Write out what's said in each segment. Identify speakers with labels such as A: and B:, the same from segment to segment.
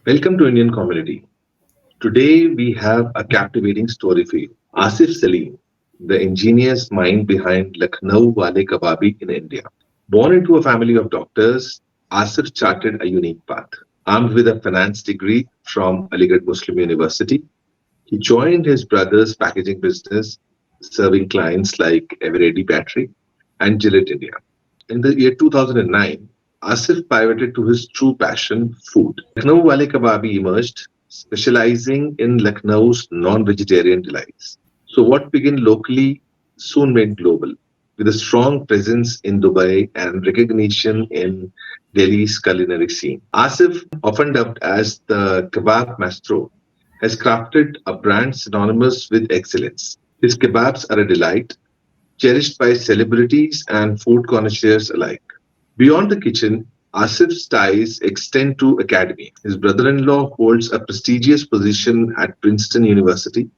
A: Welcome to Indian Community. Today we have a captivating story for you. Asif Saleem, the ingenious mind behind Lucknow Wale Kababi in India. Born into a family of doctors, Asif charted a unique path. Armed with a finance degree from Aligarh Muslim University, he joined his brother's packaging business, serving clients like Eveready Battery and Gillette India. In the year 2009, Asif pivoted to his true passion, food. Lucknow Wale Kababi emerged, specializing in Lucknow's non-vegetarian delights. So what began locally soon went global, with a strong presence in Dubai and recognition in Delhi's culinary scene. Asif, often dubbed as the kebab maestro, has crafted a brand synonymous with excellence. His kebabs are a delight, cherished by celebrities and food connoisseurs alike. Beyond the kitchen, Asif's ties extend to academy. His brother-in-law holds a prestigious position at Princeton University.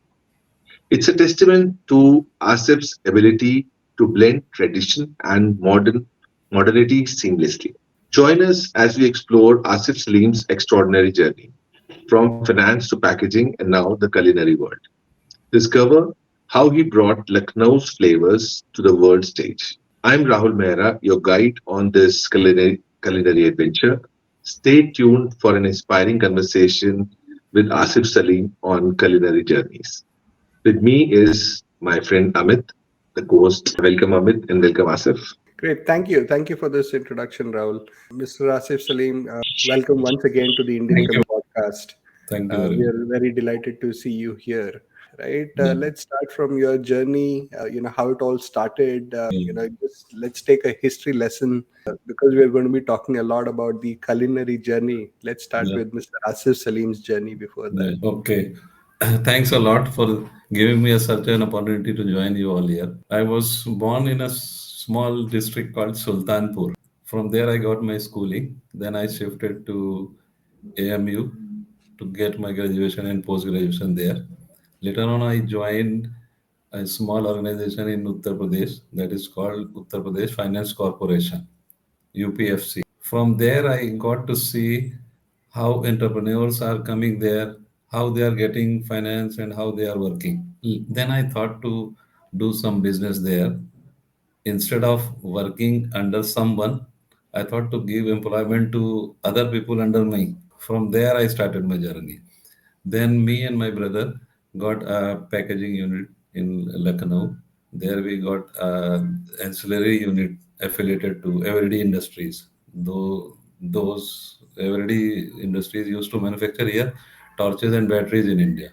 A: It's a testament to Asif's ability to blend tradition and modernity seamlessly. Join us as we explore Asif Salim's extraordinary journey, from finance to packaging and now the culinary world. Discover how he brought Lucknow's flavors to the world stage. I'm Rahul Mehra, your guide on this culinary adventure. Stay tuned for an inspiring conversation with Asif Salim on culinary journeys. With me is my friend Amit, the host. Welcome, Amit, and welcome, Asif.
B: Great. Thank you. Thank you for this introduction, Rahul. Mr. Asif Saleem, welcome once again to the Indian
C: Thank you.
B: podcast.
C: Thank you very
B: We
C: much.
B: are very delighted to see you here. Right.
C: Yeah.
B: Let's start from your journey, how it all started.
C: Mm.
B: Just let's take a history lesson because we're going to be talking a lot about the culinary journey. Let's start
C: Yeah.
B: with Mr. Asif Saleem's journey before that.
C: Yeah. Okay. Thanks a lot for giving me such an opportunity to join you all here. I was born in a small district called Sultanpur. From there, I got my schooling. Then I shifted to AMU to get my graduation and post graduation there. Later on, I joined a small organization in Uttar Pradesh that is called Uttar Pradesh Finance Corporation, UPFC. From there, I got to see how entrepreneurs are coming there, how they are getting finance, and how they are working. Then I thought to do some business there. Instead of working under someone, I thought to give employment to other people under me. From there, I started my journey. Then me and my brother got a packaging unit in Lucknow. There we got an ancillary unit affiliated to Eveready Industries. Though those Eveready Industries used to manufacture here torches and batteries in India.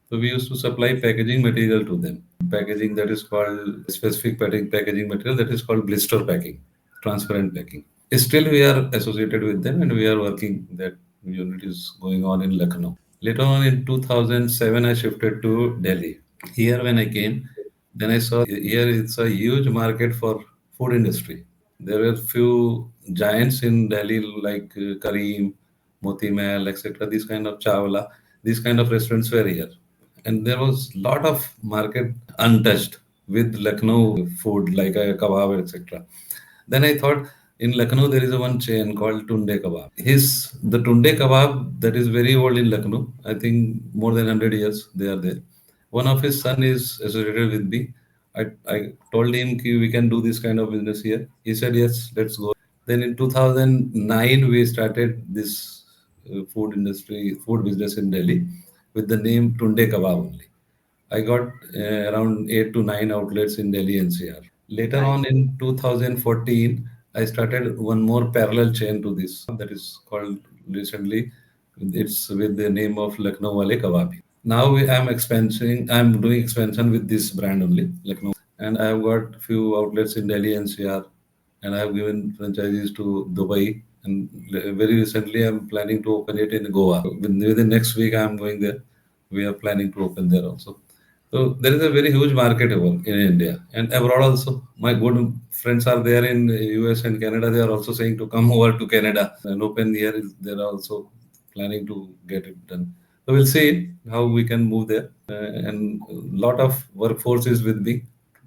C: So we used to supply packaging material to them. Packaging that is called specific packaging material that is called blister packing, transparent packing. Still, we are associated with them and we are working. That unit is going on in Lucknow. Later on in 2007, I shifted to Delhi. Here, when I came, then I saw here it's a huge market for food industry. There were few giants in Delhi like Kareem, Moti Mahal, etc. These kind of Chawla, these kind of restaurants were here, and there was lot of market untouched with Lucknow food like a kebab, etc. Then I thought in Lucknow there is a one chain called Tunde Kebab. The Tunde Kebab that is very old in Lucknow. I think more than 100 years they are there. One of his son is associated with me. I told him ki we can do this kind of business here. He said yes, let's go. Then in 2009 we started this food business in Delhi with the name Tunde Kebab only. I got around 8 to 9 outlets in Delhi NCR. Later
B: Nice.
C: on in 2014, I started one more parallel chain to this that is called recently, it's with the name of Lucknow Wale Kababi. Now I'm expanding, I'm doing expansion with this brand only, Lucknow. And I have got few outlets in Delhi NCR and I have given franchises to Dubai. And very recently, I'm planning to open it in Goa. Within next week, I'm going there. We are planning to open there also. So there is a very huge market in India and abroad also. My good friends are there in US and Canada. They are also saying to come over to Canada and open here. They are also planning to get it done. So we'll see how we can move there. And a lot of workforce is with me.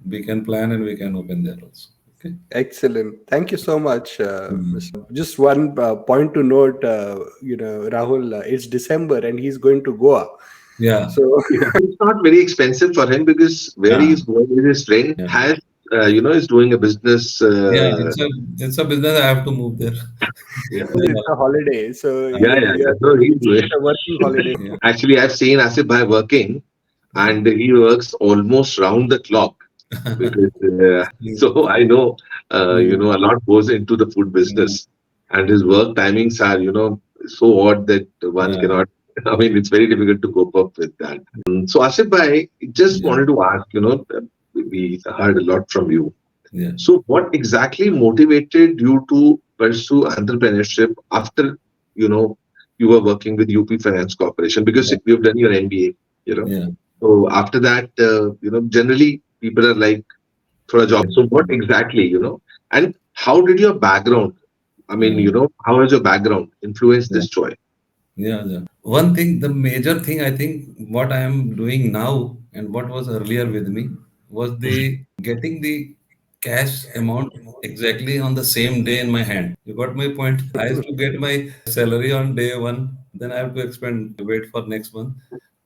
C: We can plan and we can open there also. Okay.
B: Excellent. Thank you so much,
C: Mm.
B: Mr. Just one point to note, Rahul, it's December and he's going to Goa.
C: Yeah.
B: So,
A: Yeah. It's not very expensive for him because where
C: Yeah.
A: he's going with his friend
C: Yeah.
A: has, is doing a business.
C: Yeah. It's a business. I have to move there.
A: Yeah,
B: it's a holiday. So,
A: yeah, yeah, yeah. So he's doing.
B: it's a working holiday.
C: Yeah.
A: Actually, I've seen Asif Bhai working,
C: Yeah.
A: and he works almost round the clock because so I know
C: Mm.
A: a lot goes into the food
C: Mm.
A: business, and his work timings are so odd that one
C: Yeah.
A: cannot. I mean, it's very difficult to cope up with that. So Asif, I just
C: Yeah.
A: wanted to ask. We heard a lot from you.
C: Yeah.
A: So, what exactly motivated you to pursue entrepreneurship after you know you were working with UP Finance Corporation? Because
C: Yeah.
A: you've done your MBA,
C: Yeah.
A: so after that, generally people are like, for a job. So what exactly, and how did your background, I mean,
C: Yeah.
A: how has your background influenced
C: Yeah.
A: this choice?
C: Yeah, yeah. One thing, the major thing I think what I am doing now and what was earlier with me was the getting the cash amount exactly on the same day in my hand. You got my point? I used to get my salary on day one, then I have to expend, wait for next month.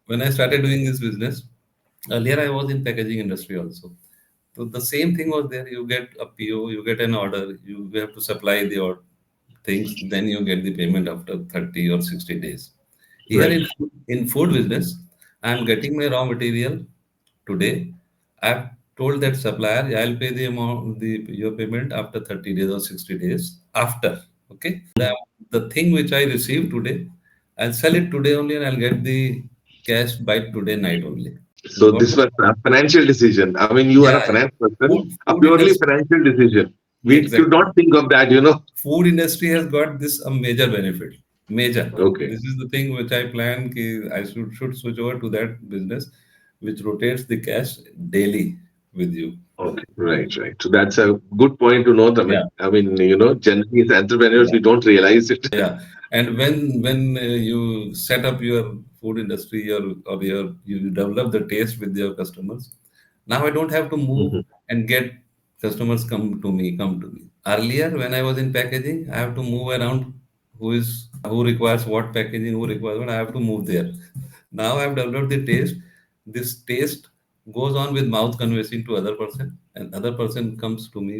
C: When I started doing this business, earlier I was in packaging industry also. So the same thing was there. You get a PO, you get an order, you have to supply the things, then you get the payment after 30 or 60 days. Here
A: Right.
C: in food business, I'm getting my raw material today. I've told that supplier, "Yeah, I'll pay the amount, your payment after 30 days or 60 days after. Okay. The thing which I receive today, I'll sell it today only and I'll get the cash by today night only. You
A: So
C: got
A: this
C: it?
A: was a financial decision. I mean, you are a
C: Yeah, yeah.
A: finance person, a
C: Food
A: purely
C: industry.
A: financial decision.
C: Yeah,
A: We should
C: exactly.
A: not think of that.
C: Food industry has got this a major benefit. Major.
A: Okay.
C: This is the thing which I plan ki I should switch over to that business which rotates the cash daily with you.
A: Okay. Right. Right. So that's a good point to note.
C: Yeah,
A: Generally as entrepreneurs,
C: yeah,
A: we don't realize it.
C: yeah. And when you set up your food industry or you develop the taste with your customers, now I don't have to move
A: Mhm.
C: and get customers come to me. Earlier, when I was in packaging, I have to move around who requires what packaging, who requires what, I have to move there. Now I've developed the taste. This taste goes on with mouth conversing to other person, and other person comes to me.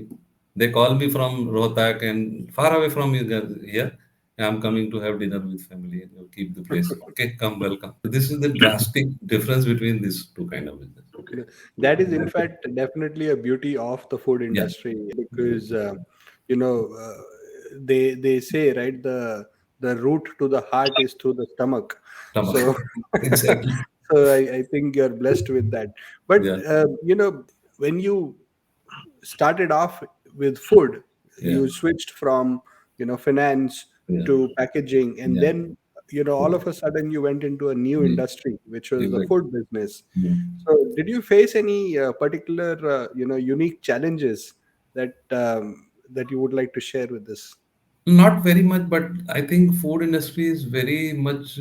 C: They call me from Rohtak and far away from you guys here. I'm coming to have dinner with family and you keep the place. Okay, come, welcome. So this is the drastic difference between these two kind of business.
A: Okay.
B: That is, in fact, definitely a beauty of the food
C: Yeah,
B: industry because, you know, uh, they say, right, the route to the heart is through the stomach.
C: stomach.
B: So,
C: Exactly.
B: so I think you're blessed with that. But,
C: Yeah,
B: when you started off with food,
C: yeah,
B: you switched from finance
C: yeah,
B: to packaging, and
C: yeah.
B: then all of a sudden you went into a new
C: Yeah,
B: industry, which was the
C: exactly.
B: food business.
C: Mm.
B: So did you face any particular unique challenges that you would like to share with this?
C: Not very much, but I think food industry is very much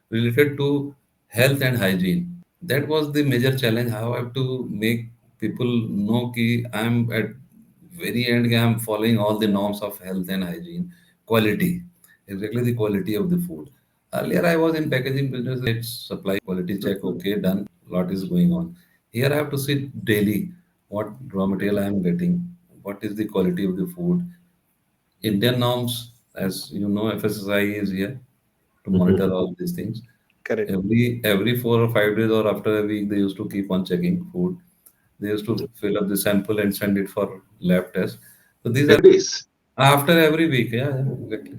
C: related to health and hygiene. That was the major challenge. How I have to make people know that I'm at very end. Ki I'm following all the norms of health and hygiene, quality, exactly the quality of the food. Earlier, I was in packaging business. It's supply quality check. Okay, done. Lot is going on. Here, I have to see daily what raw material I am getting, what is the quality of the food. Indian norms, as you know, FSSI is here to
A: Mhm.
C: monitor all these things.
B: Correct.
C: Every 4 or 5 days or after a week, they used to keep on checking food. They used to fill up the sample and send it for lab test. So these are
A: Every days.
C: after every week. Yeah, yeah, exactly.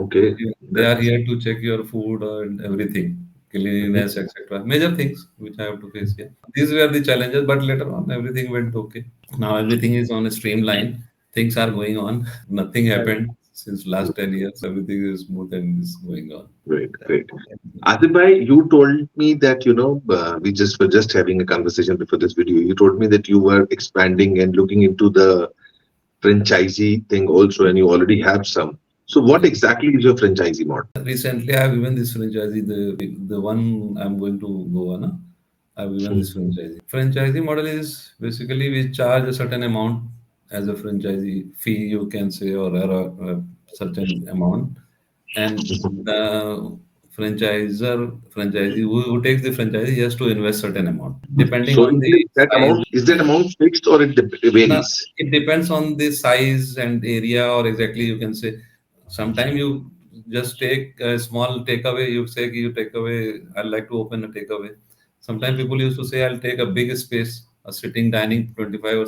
A: Okay.
C: They are
A: That's
C: here to check your food and everything,
A: Mhm.
C: cleanliness, etc. Major things which I have to face here. These were the challenges, but later on, everything went okay. Now everything is on a streamline. Things are going on. Nothing
B: Correct.
C: happened since last 10 years. Everything is smooth and is going on.
A: Great, great. Adil bhai, you told me that, we just were just having a conversation before this video. You told me that you were expanding and looking into the franchisee thing also, and you already have some. So, what
C: Yeah.
A: exactly is your franchisee model?
C: Recently, I have given this franchisee, the one I'm going to Goa, na? I've given this franchisee. Franchisee model is basically we charge a certain amount as a franchisee fee, you can say, or a certain amount, and the franchisee who takes the franchise, he has to invest certain amount depending
A: So
C: on the size.
A: is that amount fixed or it
C: Now,
A: varies?
C: it depends on the size and area, or exactly you can say. Sometimes you just take a small takeaway. You say you take away. I'd like to open a takeaway. Sometimes people used to say, I'll take a big space, a sitting dining 25 or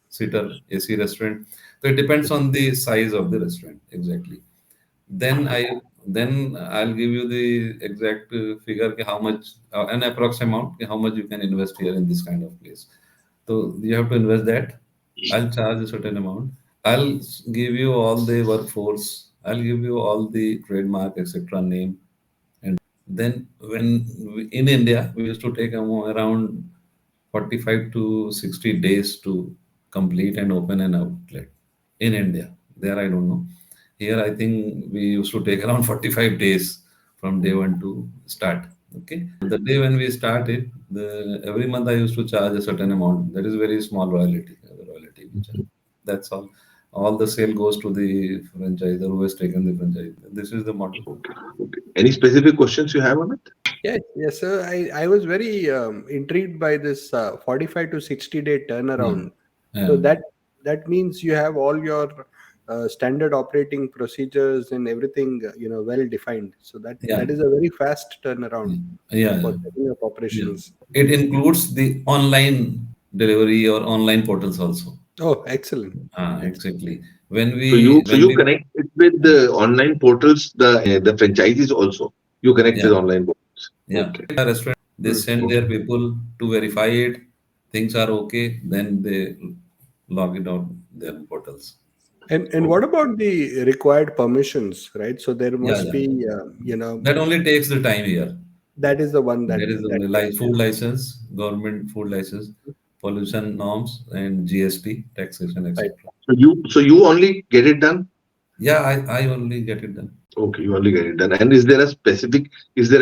C: seater AC restaurant. So it depends on the size of the restaurant exactly. Then I'll give you the exact figure कि how much an approx amount कि how much you can invest here in this kind of place. So you have to invest that. I'll charge a certain amount. I'll give you all the workforce. I'll give you all the trademark, etc. name. And then in India, we used to take around 45 to 60 days to complete and open an outlet in India. There, I don't know. Here, I think we used to take around 45 days from day one to start. Okay. The day when we started, every month I used to charge a certain amount. That is very small royalty we charge. That's all. All the sale goes to the franchisor who has taken the franchise. This is the model.
A: Okay. Okay. Any specific questions you have on it?
B: Yes, yes, sir. I was very intrigued by this 45 to 60-day
C: Yeah.
B: turnaround. So
C: Yeah.
B: that means you have all your standard operating procedures and everything, well defined. So
C: Yeah.
B: that is a very fast turnaround
C: Yeah.
B: for
C: Yeah.
B: setting up
C: Yeah.
B: operations.
C: It includes the online delivery or online portals also.
B: Oh, excellent. Excellent.
C: Exactly. When
A: So
C: when
A: you
C: we
A: connect it with the online portals, the franchisees also. You connect with
C: yeah,
A: online portals.
C: yeah.
A: Okay.
C: A restaurant, they
B: Hmm.
C: send their
A: Okay.
C: people to verify it. Things are okay, then they log it on their portals.
B: And what about the required permissions, right? So there
C: Yeah,
B: must
C: yeah.
B: be,
C: That only takes the time here.
B: that is the one
C: There is
B: that
C: only like
B: takes
C: food
B: time.
C: license, government food license, pollution norms, and GST, taxation,
B: Right.
C: etc.
A: So you only get it done?
C: Yeah, I only get it done.
A: Okay, you only get it done. And is there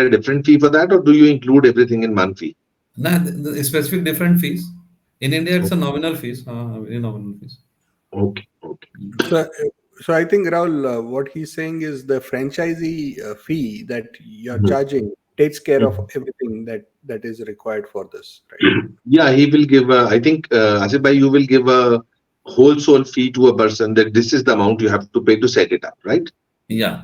A: a different fee for that, or do you include everything in one fee?
C: Nah, the specific different fees. In India, it's a nominal fees, very nominal fees.
A: Okay, okay.
B: So, so I think Rahul, what he's saying is the franchisee fee that you're
A: Mhm.
B: charging takes care of
A: Mhm.
B: everything that is required for this, right?
A: Yeah, he will give. I think Asif bhai, you will give a wholesale fee to a person that this is the amount you have to pay to set it up, right?
C: Yeah.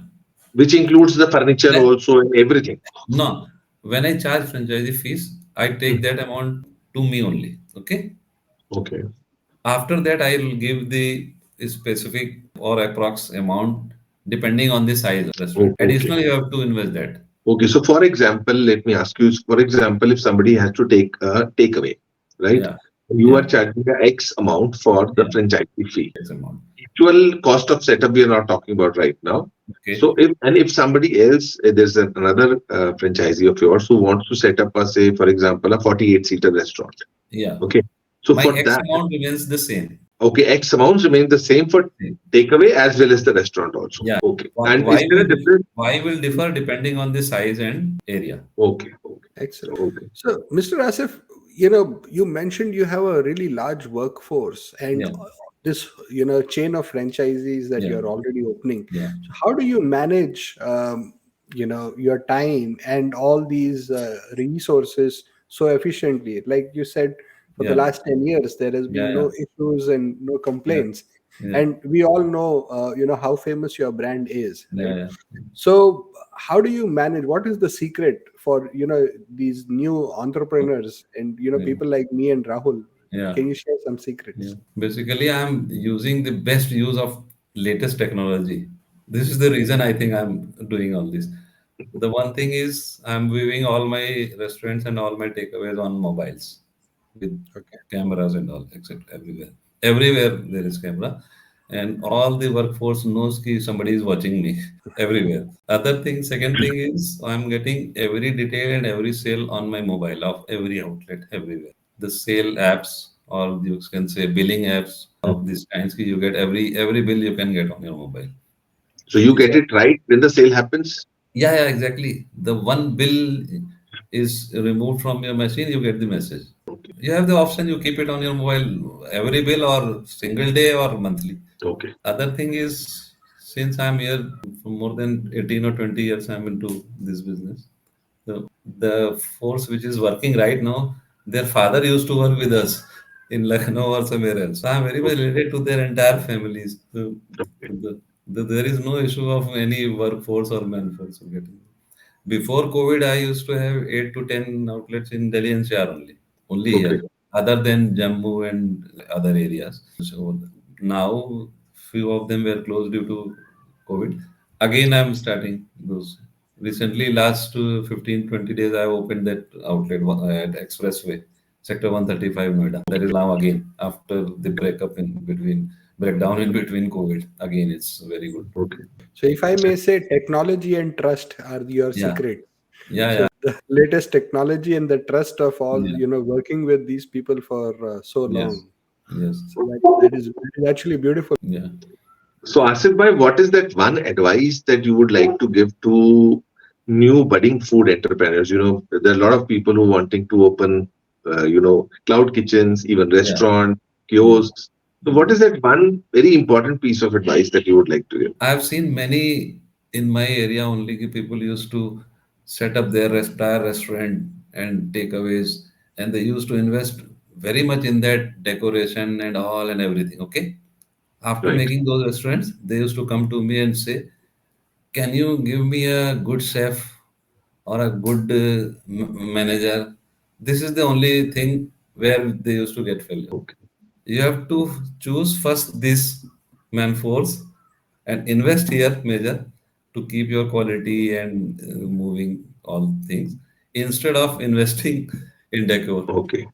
A: Which includes the furniture
C: Then,
A: also and everything.
C: no, when I charge franchisee fees, I take that amount to me only. Okay.
A: Okay.
C: After that, I will give the specific or approx amount depending on the size of restaurant.
A: Okay.
C: Additionally, you have to invest that.
A: Okay. So, for example, let me ask you. For example, if somebody has to take a takeaway, right?
C: Yeah.
A: You are
C: Yeah.
A: charging the X amount for the
C: Yeah.
A: franchisee fee.
C: X amount.
A: Actual cost of setup we are not talking about right now.
C: Okay.
A: So if somebody else, there's another franchisee of yours who wants to set up a, say for example, a 48-seater restaurant.
C: Yeah.
A: Okay. So
C: My
A: for
C: X
A: that,
C: amount remains the same.
A: okay, X amounts remain the same for
C: Same.
A: takeaway as well as the restaurant also.
C: Yeah.
A: Okay. And is there a difference?
C: Why will differ depending on the size and area.
A: Okay. Okay.
B: Excellent.
A: Okay.
B: So, Mr. Asif, you mentioned you have a really large workforce and
C: Yeah.
B: this, chain of franchisees that
C: Yeah.
B: you're already opening.
C: Yeah.
B: So how do you manage, your time and all these resources so efficiently? Like you said, for the
C: Yeah.
B: last 10 years, there has
C: Yeah.
B: been
C: Yeah.
B: no issues and no
C: Yeah.
B: complaints.
C: Yeah.
B: And we all know, how famous your brand is, right?
C: Yeah.
B: So how do you manage? What is the secret for these new entrepreneurs and
C: Yeah.
B: people like me and Rahul?
C: Yeah.
B: Can you share some
C: Yeah.
B: secrets?
C: Basically, I'm using the best use of latest technology. This is the reason I think I'm doing all this. The one thing is I'm viewing all my restaurants and all my takeaways on mobiles with
B: Okay.
C: cameras and all, except everywhere. Everywhere there is camera, and all the workforce knows that somebody is watching me everywhere. Other thing, second thing is I'm getting every detail and every sale on my mobile of every outlet everywhere. The sale apps or you can say billing apps of these kinds, you get every bill you can get on your mobile.
A: So you
B: These
A: get
B: are
A: it right when the sale happens.
C: Yeah, exactly. The one bill is removed from your machine, you get the message.
A: Okay.
C: You have the option, you keep it on your mobile every bill or single day or monthly.
A: Okay.
C: Other thing is, since I'm here for more than 18 or 20 years, I'm into this business. The force which is working right now, their father used to work with us in Lucknow or somewhere else. So I'm very much
A: Okay.
C: related to their entire families.
A: Okay.
C: There is no issue of any workforce or manforce getting. Before COVID, I used to have 8 to 10 outlets in Delhi NCR only
A: Okay.
C: here, other than Jammu and other areas. So now, few of them were closed due to COVID. Again, I'm starting those. Recently, last 15, 20 days, I opened that outlet at Expressway, Sector 135 Noida. That is now again after the breakdown in between COVID. Again, it's very good.
A: Okay.
B: So if I may say, technology and trust are your
C: Yeah,
B: secret.
C: yeah,
B: So
C: yeah,
B: the latest technology and the trust of all,
C: yeah.
B: working with these people for so
C: Yes,
B: long.
C: yes,
B: So that is actually beautiful.
C: yeah.
A: So, Asif bhai, what is that one advice that you would like to give to new budding food entrepreneurs? There are a lot of people who wanting to open, cloud kitchens, even
C: Yeah,
A: restaurant,
C: yeah.
A: kiosks. So, what is that one very important piece of advice that you would like to give?
C: I've seen many in my area only people used to set up their entire restaurant and takeaways, and they used to invest very much in that decoration and all and everything. Okay. After
A: Right.
C: making those restaurants, they used to come to me and say, "Can you give me a good chef or a good manager?" This is the only thing where they used to get failure.
A: Okay.
C: You have to choose first this man force and invest here major to keep your quality and moving all things instead of investing in decor.
A: Okay.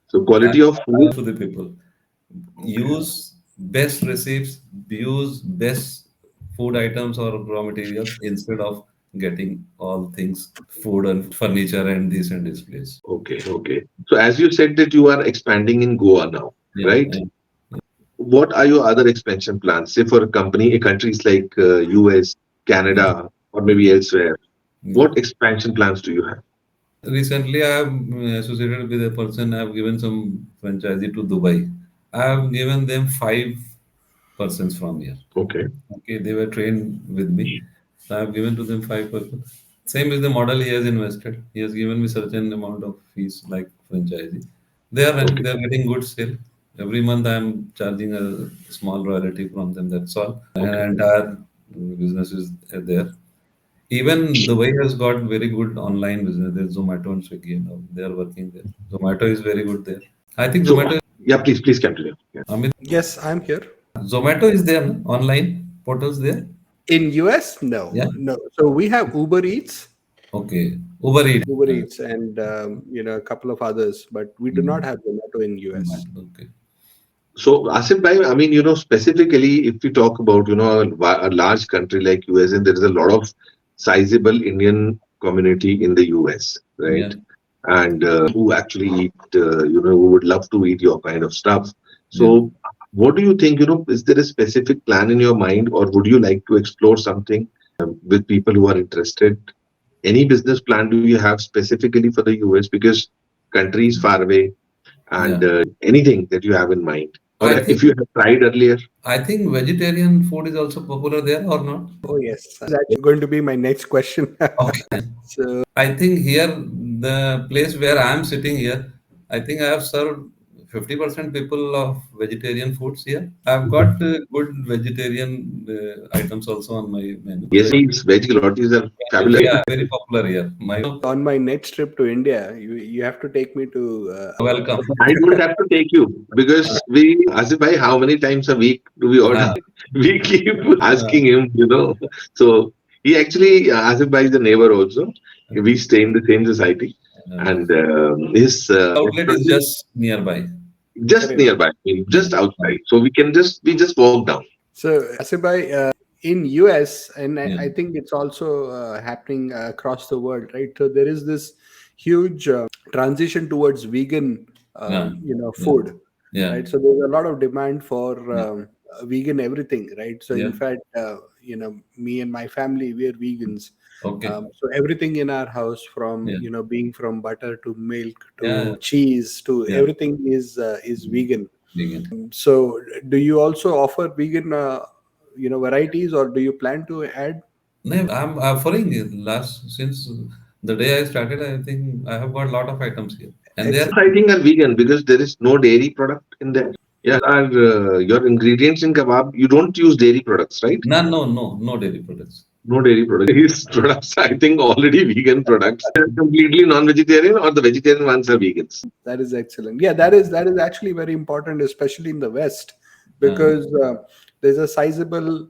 A: So,
C: I
A: quality of food.
C: to the people
A: Okay.
C: use best recipes, use best food items or raw materials instead of getting all things food and furniture and these and displays.
A: Okay. Okay. So, as you said that you are expanding in Goa now,
C: Yeah,
A: right? What are your other expansion plans? Say for a company, countries like US,
C: yeah,
A: Canada, or maybe elsewhere.
C: yeah.
A: What expansion plans do you have?
C: Recently, I have associated with a person. I have given some franchisee to Dubai. I have given them 5 persons from here.
A: Okay.
C: Okay, they were trained with me. So I have given to them 5 persons. Same is the model he has invested. He has given me certain amount of fees like franchisee.
A: Okay.
C: They are getting good sale. Every month I am charging a small royalty from them. That's all. And
A: Okay.
C: entire business is there. Even Dubai has got very good online business. There's Zomato and Swiggy and all. They are working there. Zomato is very good there. I think
A: So,
C: Zomato.
A: yeah, please continue. Yeah.
C: Amit,
B: Yes, I'm here.
C: Zomato is there, no? Online portals there.
B: In US, no,
C: Yeah.
B: no. So we have Uber Eats,
C: Okay. Uber Eats.
B: And a couple of others, but we do not
C: Mm,
B: have Zomato in US.
C: Zomato. Okay.
A: So, Asif bhai, I mean, specifically if we talk about, a large country like US, and there is a lot of sizable Indian community in the US, right?
C: Yeah.
A: And who actually eat, who would love to eat your kind of stuff.
C: Yeah.
A: So, what do you think? Is there a specific plan in your mind, or would you like to explore something with people who are interested? Any business plan do you have specifically for the US? Because country is far away, and
C: Yeah.
A: anything that you have in mind, or
C: I
A: if
C: think
A: you have tried earlier.
C: I think vegetarian food is also popular there or not?
B: Oh yes, that's actually going to be my next question.
C: Okay.
B: So
C: I think here, the place where I am sitting here, I think I have served 50% people of vegetarian foods here. I've got good vegetarian items also on my menu.
A: Yes, it's veggie rotis are fabulous.
C: Yeah, very popular here. My
B: on my next trip to India, you have to take me to.
C: welcome.
A: I don't have to take you because Asif bhai, how many times a week do we order?
C: Ah,
A: We keep
C: ah,
A: asking him. So he actually, Asif bhai is a neighbor also. We
C: okay.
A: stay in the same society,
C: Okay.
A: and his
C: Outlet
A: restaurant
C: is
A: is
C: just nearby.
A: just
B: Correct.
A: nearby,
C: Yeah.
A: just outside. So we just walk down.
B: So Asibai, in US, and I
C: Yeah.
B: I think it's also happening across the world, right? So there is this huge transition towards vegan,
C: Yeah. Yeah.
B: food,
C: Yeah.
B: right? So there's a lot of demand for
C: Yeah.
B: vegan everything, right? So in
C: Yeah.
B: fact, me and my family, we are vegans.
C: Okay.
B: So everything in our house, from
C: Yeah.
B: being from butter to milk
C: Yeah.
B: to cheese to
C: Yeah.
B: everything is vegan.
C: Vegan.
B: So do you also offer vegan varieties, or do you plan to add?
C: No, I'm following it last since the day I started. I think I have got a lot of items here, and they are
B: Excellent.
A: I think are vegan because there is no dairy product in there. Yeah, are your ingredients in kebab? You don't use dairy products, right?
C: no dairy products.
A: No dairy products. These products, I think, already vegan products. They're completely non-vegetarian, or the vegetarian ones are vegans.
B: That is excellent. Yeah, that is actually very important, especially in the West,
C: Uh,
B: because there's a sizable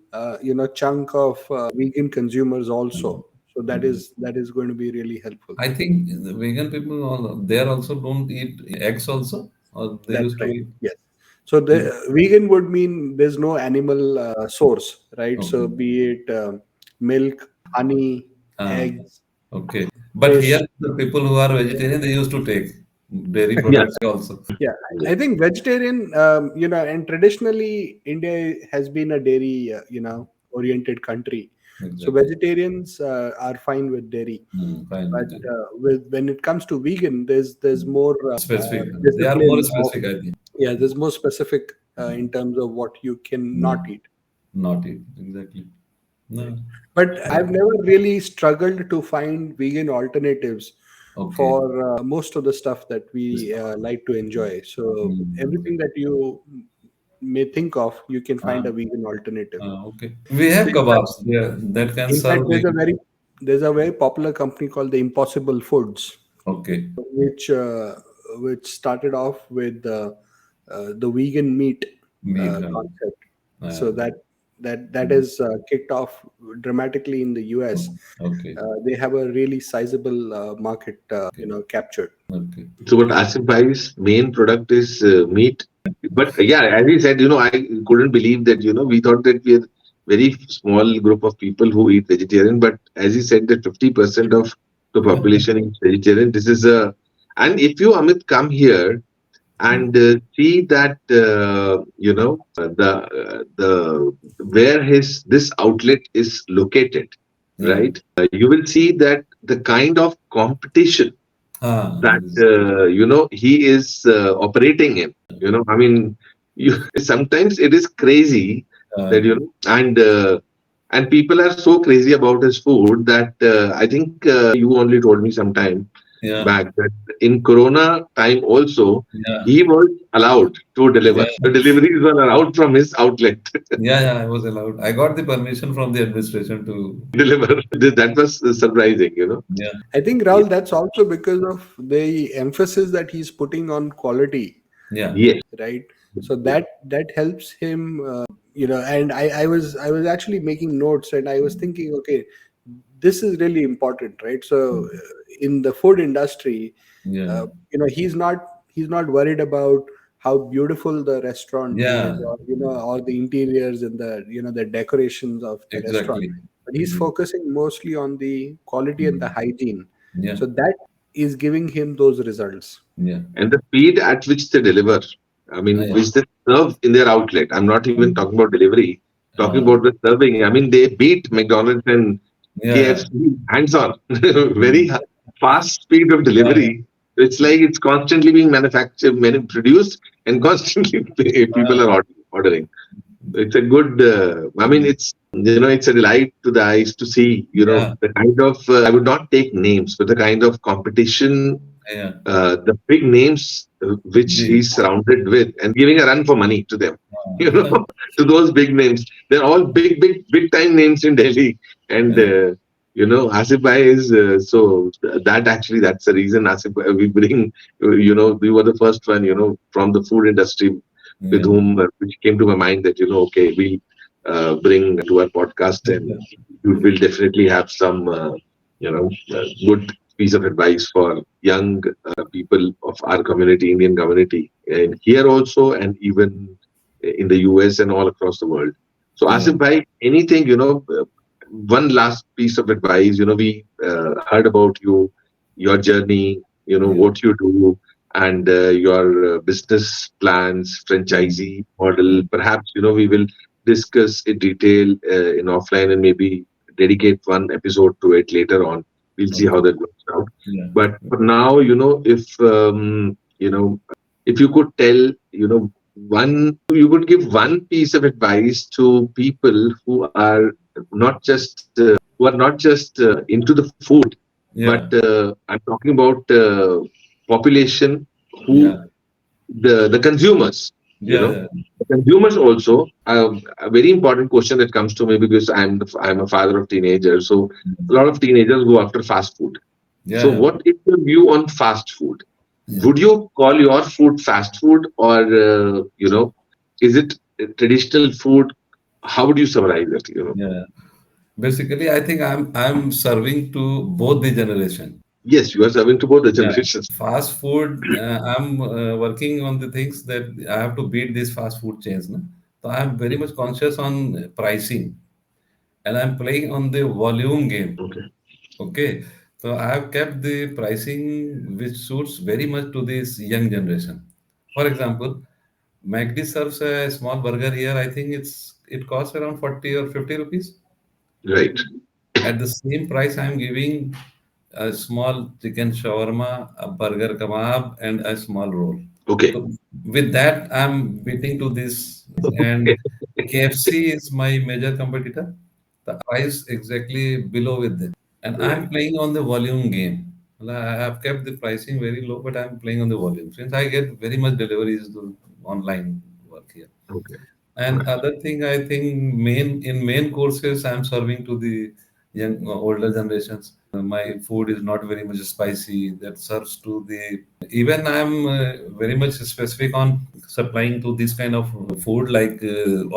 B: chunk of vegan consumers also. So that is going to be really helpful.
C: I think the vegan people all there also don't eat eggs also, or they
B: That's
C: used to
B: right.
C: eat.
B: Yes. So the
C: Mm.
B: vegan would mean there's no animal source, right? So
C: Okay.
B: be it milk, honey,
C: Ah,
B: eggs,
C: okay. But here,
B: fish.
C: the people who are vegetarian, they used to take dairy
A: Yeah.
C: products also.
B: Yeah, I think vegetarian, and traditionally India has been a dairy, oriented country. So
C: Exactly.
B: vegetarians are fine with dairy,
C: Fine
B: but
C: with that.
B: with when it comes to vegan, there's more
C: Specific. They are more
B: discipline of,
C: specific, I think.
B: yeah, there's more specific in terms of what you can not
C: Mm.
B: eat.
C: Not eat. Exactly.
B: Right.
C: No.
B: But I've never really struggled to find vegan alternatives
C: Okay.
B: for most of the stuff that we like to enjoy. So
C: Mm.
B: everything that you may think of, you can
C: Ah,
B: find a vegan alternative.
C: okay. We have
B: So
C: kebabs. Yeah, that can
B: in fact,
C: serve vegan.
B: there's a very popular company called the Impossible Foods,
C: Okay.
B: which started off with the vegan meat
C: Meat.
B: concept. So
C: Okay.
B: that is kicked off dramatically in the US.
C: Okay.
B: They have a really sizable market,
C: Okay.
B: captured.
C: Okay.
A: So what Asif Bhai's main product is meat. But yeah, as he said, I couldn't believe that, we thought that we're very small group of people who eat vegetarian. But as he said, that 50% of the population is vegetarian. This is and if you, Amit, come here
C: Mm.
A: and see that, the where this outlet is located,
C: Yeah.
A: right? You will see that the kind of competition that
C: That is.
A: he is operating in, I mean, you sometimes it is crazy that,
C: Uh,
A: and people are so crazy about his food that I think you only told me some time
C: yeah.
A: back that in corona time also
C: Yeah.
A: he was allowed to deliver.
C: Yeah.
A: The deliveries were allowed from his outlet.
C: Yeah. Yeah. I was allowed. I got the permission from the administration to.
A: Deliver. That was surprising.
C: Yeah.
B: I think, Rahul, that's also because of the emphasis that he's putting on quality,
C: Yeah.
A: Yes.
B: right? So that helps him, and I was actually making notes, and I was thinking, okay, this is really important, right? So in the food industry,
C: Yeah.
B: he's not worried about how beautiful the restaurant is,
C: Yeah.
B: or or the interiors and the decorations of the restaurant,
C: Exactly.
B: but he's
C: Mm.
B: focusing mostly on the quality and the
C: Mm.
B: hygiene.
C: Yeah.
B: So that is giving him those results.
C: Yeah.
A: And the speed at which they deliver, I mean,
C: Yeah.
A: which they serve in their outlet. I'm not even
C: Mm.
A: talking about delivery, talking
C: Uh,
A: about the serving. I mean, they beat McDonald's and
C: yeah.
A: KFC hands on. Very
C: Mm.
A: fast speed of
C: Yeah.
A: delivery. It's like it's constantly being manufactured, produced, and constantly people are ordering. It's a good, I mean, it's a delight to the eyes to see,
C: Yeah.
A: the kind of, I would not take names, but the kind of competition,
C: Yeah.
A: the big names which
C: The,
A: he's surrounded with, and giving a run for money to them, you know,
C: uh,
A: to those big names. They're all big, big, big time names in Delhi. And,
C: yeah.
A: Asif Bhai is, so that actually, that's the reason Asif Bhai, we bring, we were the first one, from the food industry with
C: Yeah.
A: whom, which came to my mind that, okay, we bring to our podcast, and we will definitely have some, good piece of advice for young people of our community, Indian community, and here also, and even in the US and all across the world. So,
C: Yeah.
A: Asif Bhai, anything, one last piece of advice, we heard about you, your journey,
C: Yeah.
A: what you do, and your business plans,
C: Mm.
A: franchisee model.
C: Mm.
A: Perhaps, we will discuss in detail in offline and maybe dedicate one episode to it later on. We'll see how
C: Okay.
A: that works out.
C: Yeah.
A: But for now, if you could tell, you could give one piece of advice to people who are not just into the food, but
C: Yeah.
A: I'm talking about population who
C: Yeah.
A: the consumers. You
C: Yeah.
A: know,
C: Yeah.
A: the consumers also. A very important question that comes to me because I'm a father of teenagers, so a lot of teenagers go after fast food.
C: Yeah.
A: So,
C: Yeah.
A: what is your view on fast food?
C: Yeah.
A: Would you call your food fast food, or is it traditional food? How would you summarize it?
C: Yeah. Basically, I think I'm serving to both the generation.
A: Yes, you are serving to both the
C: Yeah.
A: generations.
C: Fast food. I'm working on the things that I have to beat these fast food chains. No? So I'm very much conscious on pricing, and I'm playing on the volume game.
A: Okay,
C: Okay. So I have kept the pricing which suits very much to this young generation. For example, McD serves a small burger here. I think it costs around 40 or 50 rupees.
A: right.
C: At the same price, I'm giving a small chicken shawarma, a burger kebab, and a small roll.
A: Okay.
C: So with that, I'm beating to this. And KFC is my major competitor. The price exactly below with them. And I'm
A: Right.
C: playing on the volume game. Well, I have kept the pricing very low, but I'm playing on the volume. Since I get very much deliveries to online work here.
A: Okay.
C: And
A: Right.
C: other thing, I think main courses I'm serving to the young older generations. My food is not very much spicy. That serves to the even I'm very much specific on supplying to this kind of food like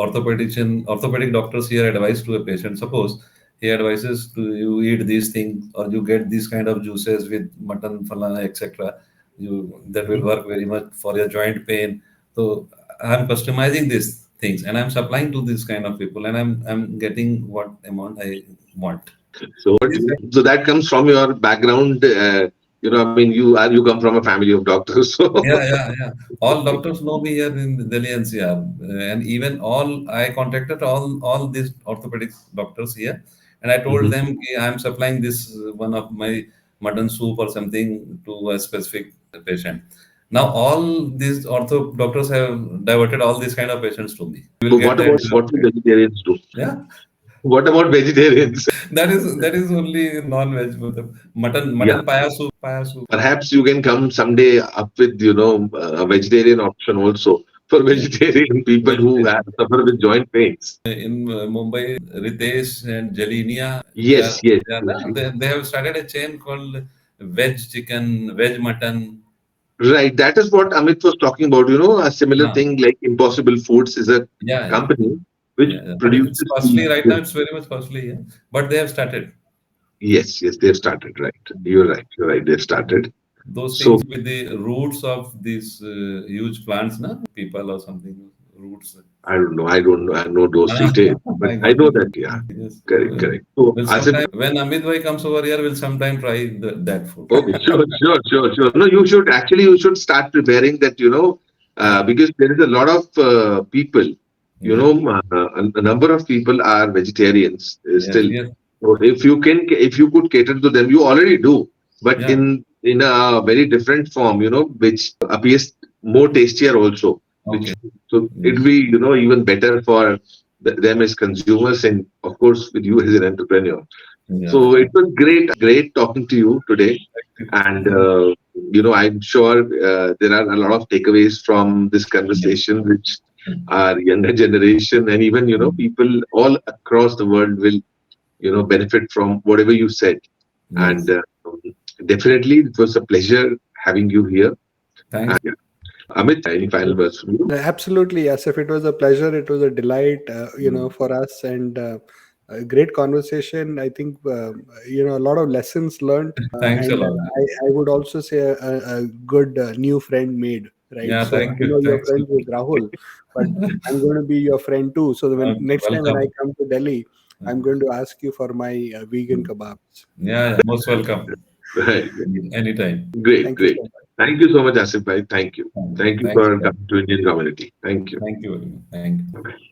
C: orthopedic doctors here advise to a patient. Suppose he advises to you eat these things or you get these kind of juices with mutton, falana, etc. You that will work very much for your joint pain. So I'm customizing these things and I'm supplying to this kind of people and I'm getting what amount I want.
A: So what?
C: This-
A: So that comes from your background. I mean, you come from a family of doctors. So
C: Yeah, yeah, yeah. All doctors know me here in Delhi NCR, and even I contacted all these orthopedic doctors here, and I told
A: Mhm.
C: them I'm supplying this one of my mutton soup or something to a specific patient. Now all these ortho doctors have diverted all these kind of patients to me. You will
A: But
C: get
A: what
C: that.
A: about what will vegetarians do?
C: Yeah,
A: What about vegetarians?
C: that is only non-veg. Mutton
A: Yeah,
C: mutton paya soup.
A: perhaps you can come someday up with a vegetarian option also for
C: Yeah,
A: vegetarian people who
C: vegetarian.
A: suffer with joint pains.
C: In Mumbai, Ritesh and Jalinia,
A: Yes, yes, yes.
C: they have started a chain called Veg Chicken, Veg Mutton.
A: Right. That is what Amit was talking about. A similar
C: Huh.
A: thing like Impossible Foods is a
C: Yeah, yeah,
A: company which
C: yeah, yeah. But it's
A: produces
C: costly right now. It's very much costly. Yeah, but they have started
A: Yes, yes, they've started, right. You're right. You're right. They've started.
C: those
A: So
C: things with the roots of these huge plants, na people or something roots.
A: I don't know. I don't know. I know those
C: Ah,
A: details, but
C: I
A: I
C: got
A: know
C: it.
A: that. Yeah,
C: Yes.
A: correct, correct. So
C: Well,
A: Asif,
C: sometime when Amit bhai comes over here, we'll sometime try that food.
A: okay, sure, sure, sure, sure. No, you should start preparing that.
C: Yeah,
A: Because there is a lot of people.
C: yeah,
A: A number of people are vegetarians
C: yes,
A: still.
C: yes,
A: So if you could cater to them, you already do, but
C: yeah.
A: in a very different form. Which appears more tastier also.
C: Okay.
A: Which so it'll be even better for them as consumers, and of course with you as an entrepreneur.
C: Yeah.
A: So it was great talking to you today. And, I'm sure there are a lot of takeaways from this
C: Yeah.
A: conversation, which our younger generation and even, people all across the world will, benefit from whatever you said. And
C: Yes.
A: definitely, it was a pleasure having you here.
C: Thanks.
A: And Amit, any final words from you?
B: Absolutely, Asif. It was a pleasure. It was a delight, for us, and a great conversation. I think a lot of lessons learned,
C: Thanks a
B: and
C: lot.
B: I would also say a good new friend made. Right.
C: Yeah,
B: So
C: thank
B: I
C: you.
B: know you're
C: Thanks a
B: friends with Rahul, but I'm going to be your friend too. So when
C: lot.
B: next time when I
C: Welcome.
B: come to Delhi, I'm going to ask you for my vegan kebabs.
C: Yeah, yeah. Most welcome.
A: Right.
C: Anytime.
A: Great,
B: Thank you
A: great.
B: so much.
A: Thank you so much, Asif bhai. Thank you. Thank you
C: Thanks
A: for
C: a lot.
A: coming to Indian community. Thank you.
C: Thank you very much. Thank you.